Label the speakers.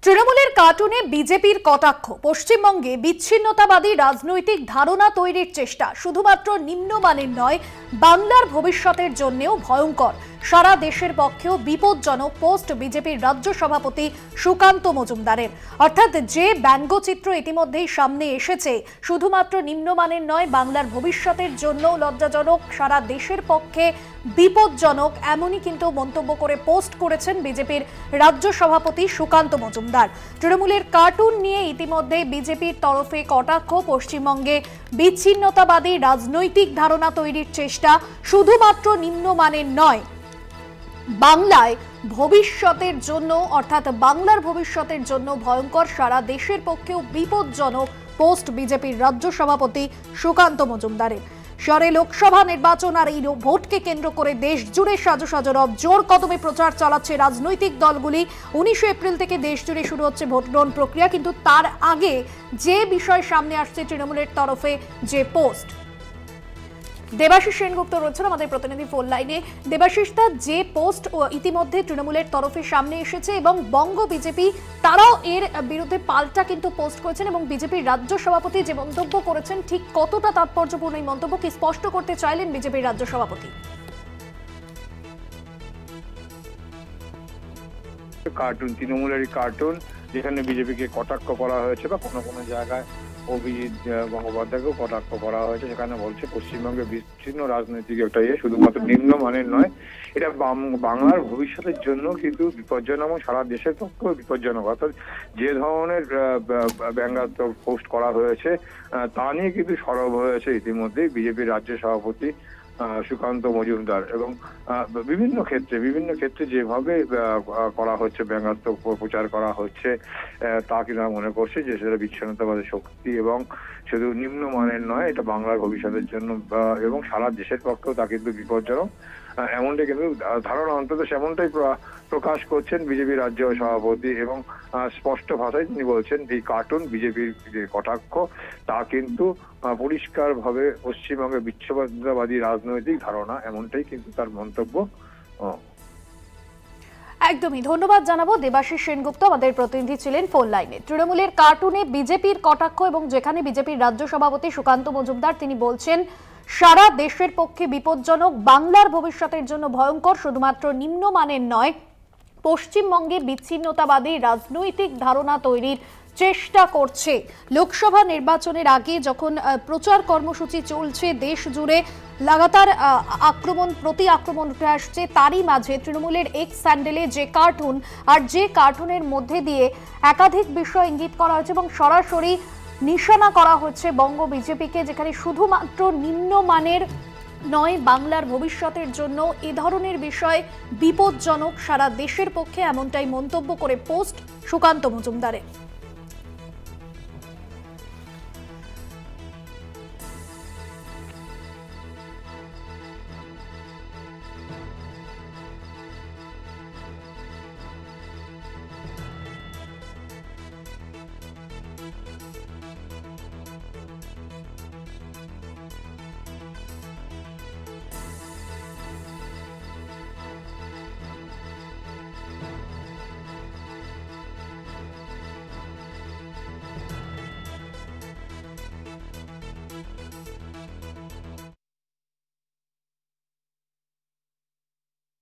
Speaker 1: তৃণমূলের কার্টুনে বিজেপির কটাক্ষ, পশ্চিমবঙ্গে বিচ্ছিন্নতাবাদী রাজনৈতিক ধারণা তৈরির চেষ্টা শুধুমাত্র নিম্নমানের নয়, বাংলার ভবিষ্যতের জন্যও ভয়ঙ্কর, সারা দেশের পক্ষেও বিপজ্জনক পোস্ট বিজেপির রাজ্য সভাপতি সুকান্ত মজুমদারের। অর্থাৎ যে ব্যঙ্গচিত্র ইতিমধ্যেই সামনে এসেছে, শুধুমাত্র নিম্নমানের নয়, বাংলার ভবিষ্যতের জন্যও লজ্জাজনক, সারা দেশের পক্ষে বিপজ্জনক, এমনই কিন্তু মন্তব্য করে পোস্ট করেছেন বিজেপির রাজ্য সভাপতি সুকান্ত মজুমদার। তৃণমূলের কার্টুন নিয়ে ইতিমধ্যে বিজেপির তরফে কটাক্ষ, পশ্চিমবঙ্গে বিচ্ছিন্নতাবাদী রাজনৈতিক ধারণা তৈরির চেষ্টা শুধুমাত্র নিম্নমানের নয়, বাংলায় ভবিষ্যতের জন্য অর্থাৎ বাংলার ভবিষ্যতের জন্য ভয়ঙ্কর, সারা দেশের পক্ষেও বিপজ্জনক পোস্ট বিজেপির রাজ্য সভাপতি সুকান্ত মজুমদারের। শহরে লোকসভা নির্বাচন আর এই ভোটকে কেন্দ্র করে দেশ জুড়ে সাজো সাজো রব, জোর কদমে প্রচার চালাচ্ছে রাজনৈতিক দলগুলি। 19 এপ্রিল থেকে দেশ জুড়ে শুরু হচ্ছে ভোট গ্রহণ প্রক্রিয়া, কিন্তু তার আগে যে বিষয় সামনে আসছে তৃণমূলের তরফে যে পোস্ট, দেবাশিস সেনগুপ্ত রয়েছেন আমাদের প্রতিনিধি ফোন লাইনে। দেবাশিস দা, যে পোস্ট ইতিমধ্যে তৃণমূলের তরফে সামনে এসেছে এবং বঙ্গ বিজেপি তারাও এর বিরুদ্ধে পাল্টা কিন্তু পোস্ট করেছেন এবং বিজেপির রাজ্য সভাপতি যে মন্তব্য করেছেন, ঠিক কতটা তাৎপর্যপূর্ণ এই মন্তব্য, কি স্পষ্ট করতে চাইলেন বিজেপির রাজ্য সভাপতি?
Speaker 2: কার্টুন, তৃণমূলেরই কার্টুন, যেখানে বিজেপিকে কটাক্ষ করা হয়েছে বা কোনো কোনো জায়গায় অভিজিৎ গঙ্গোপাধ্যায়কেও কটাক্ষ করা হয়েছে, সেখানে বলছে পশ্চিমবঙ্গে বিচ্ছিন্ন রাজনৈতিক একটা শুধুমাত্র নিম্নমানের নয়, এটা বাংলার ভবিষ্যতের জন্য কিন্তু বিপজ্জনক এবং সারা দেশের পক্ষেও বিপজ্জনক। অর্থাৎ যে ধরনের ব্যঙ্গাত্মক পোস্ট করা হয়েছে তা নিয়ে কিন্তু সরব হয়েছে ইতিমধ্যেই বিজেপির রাজ্য সভাপতি সুকান্ত মজুমদার। এবং বিভিন্ন ক্ষেত্রে যেভাবে করা হচ্ছে, ব্যঙ্গাত্মক প্রচার করা হচ্ছে, তা কিন্তু মনে করছে যে সেটা বিচ্ছিন্নতাবাদী শক্তি এবং শুধু নিম্নমানের নয়, এটা বাংলার ভবিষ্যতের জন্য এবং সারা দেশের পক্ষেও তা কিন্তু বিপজ্জনক, এমনটাই কিন্তু ধারণা, অন্তত সেমনটাই প্রকাশ করছেন বিজেপির রাজ্য সভাপতি। এবং স্পষ্ট ভাষায় তিনি বলছেন এই কার্টুন বিজেপির যে কটাক্ষ, তা কিন্তু পরিষ্কারভাবে পশ্চিমবঙ্গে বিচ্ছিন্নতাবাদী রাজনৈতিক ধারণা, এমনটাই কিন্তু তার মন্তব্য।
Speaker 1: একদমই ধন্যবাদ জানাবো দেবাশিস সেনগুপ্ত, আমাদের প্রতিনিধি ছিলেন ফোন লাইনে। তৃণমূলের কার্টুনে বিজেপির কটাক্ষ এবং যেখানে বিজেপির রাজ্য সভাপতি সুকান্ত মজুমদার তিনি বলছেন সারা দেশের পক্ষে বিপজ্জনক, বাংলার ভবিষ্যতের জন্য ভয়ঙ্কর, শুধুমাত্র নিম্নমানের নয়, পশ্চিমবঙ্গে বিচ্ছিন্নতাবাদী রাজনৈতিক ধারণা তৈরির চেষ্টা করছে। লোকসভা নির্বাচনের আগে যখন প্রচার কর্মসূচি চলছে দেশ জুড়ে, লাগাতার প্রতি আক্রমণ উঠে আসছে, তারই মাঝে তৃণমূলের এক্স স্যান্ডেলে যে কার্টুন, আর যে কার্টুনের মধ্যে দিয়ে একাধিক বিষয় ইঙ্গিত করা হয়েছে এবং সরাসরি নিশানা করা হচ্ছে বঙ্গ বিজেপিকে, যেখানে শুধুমাত্র নিম্নমানের নয়, বাংলার ভবিষ্যতের জন্য এ ধরনের বিষয় বিপজ্জনক, সারা দেশের পক্ষে, এমনটাই মন্তব্য করে পোস্ট সুকান্ত মজুমদারের।